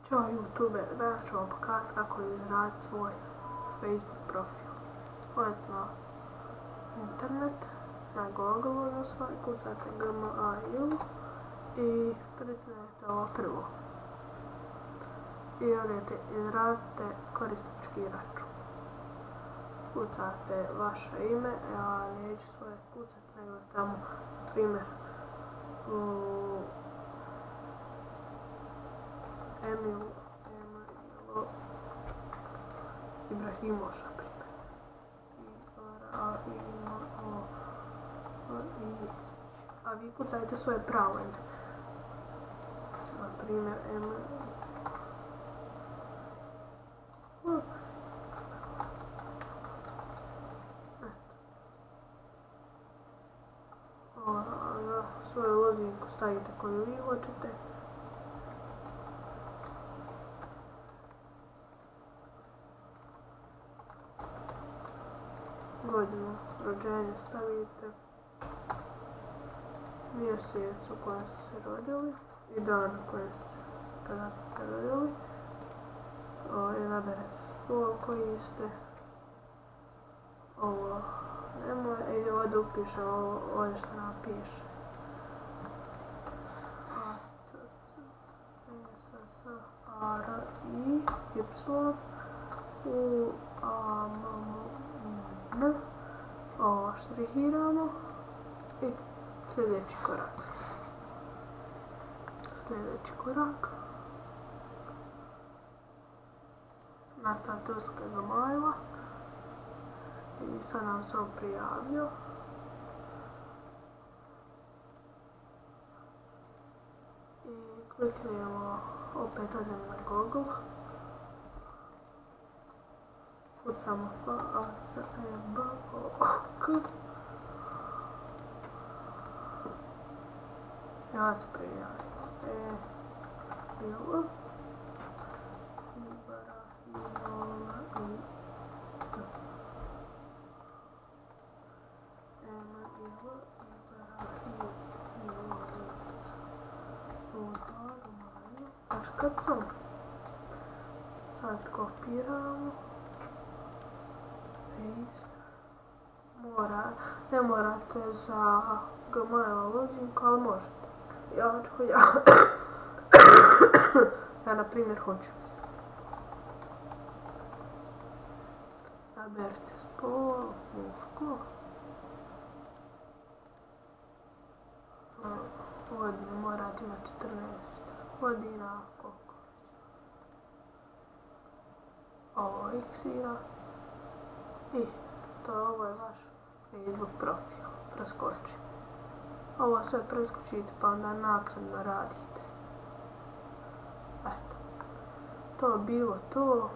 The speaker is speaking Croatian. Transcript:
Ćao YouTube, danas ću vam pokazati kako izraditi svoj Facebook profil. Odete na internet, na Google odnosno, kucate gmail i pritisnete ovo prvo. I odete izradite korisnički račun. Kucate vaše ime, ja neću svoje kucati, nego tamo, na primjer, Emil Ibrahimović, na primjer. A vi kucajte svoje pravo ime. Na primjer, Emil. Svoju lozinku stavite koju vi hoćete. Godinu rođenja stavite, mjesec u kojem ste se rodili i dan kada ste se rodili. Izaberete spol koji ste. Ovo nemoj i ovdje upiše ovdje što nam piše. Ovo štrihiramo i sljedeći korak. Nastavite usluge Gmaila i sad nam se on prijavio. I kliknemo, opet odemo na Google. Kucamo FACEBOK. Ja se prijavim. Ibrahimović. Sad kopiramo. Ne morate za Gmail lozinku, ali možete. Ja na primjer hoću. Naberite spol, muško. Godinu morate imati 14 godina, koliko. Ovo iksira. I ovo je vaš Facebook profil. Preskoči. Ovo sve preskočite pa onda naknadno radite. Eto. To je bilo to.